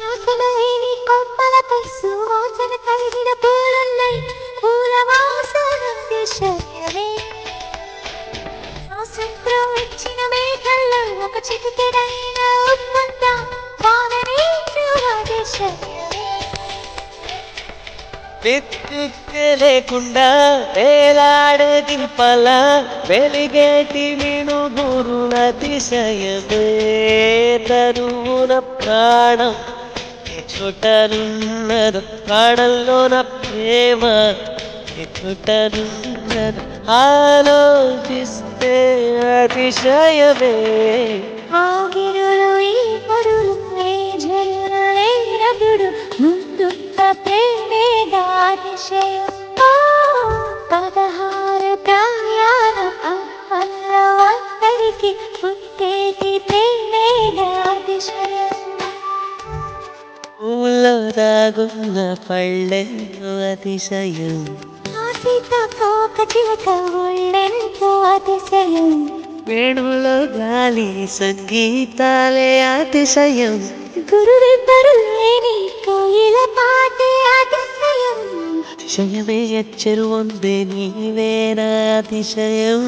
వాసనలేని కొమ్మలపై సువాసన కలిగిన పూలున్నాయి. పూల వాసన అతిశయమే. స్వాతంత్రం ఇచ్చిన మేఘల్లో ఒక చిటికెడైన ఉప్పంతా వాననీచు అతిశయమే. వెతుక్కు లేకుండా వేలాడే దింపల వెలిగేటి మినుగురుల అతిశయమే. తరువున ప్రాణం ఎచ్చుటనున్నదు, ప్రాణంలోన ప్రేమ ఎచ్చుటనున్నదు, ఆలోచిస్తే అతిశయమే. ఆగిరులు ఈ పరులు ఏ జరులు లేనప్పుడు ముందున్న ప్రేమేగా అతిశయం. 16 ప్రాయాల అల్లవారికి పుట్టేటి ప్రేమేగా అతిశయం. పూల్లో దాగున్న పళ్ళెంతో అతిశయం. ఆ సీతాకోక చిలక ఒళ్ళెంతో అతిశయం. వేణువులో గాలి సంగీతాలే అతిశయం. గురువిద్దరు లేని కోయిల పాటే అతిశయం. అతిశయమే ఎచ్చరు వందే నీవేనా అతిశయం.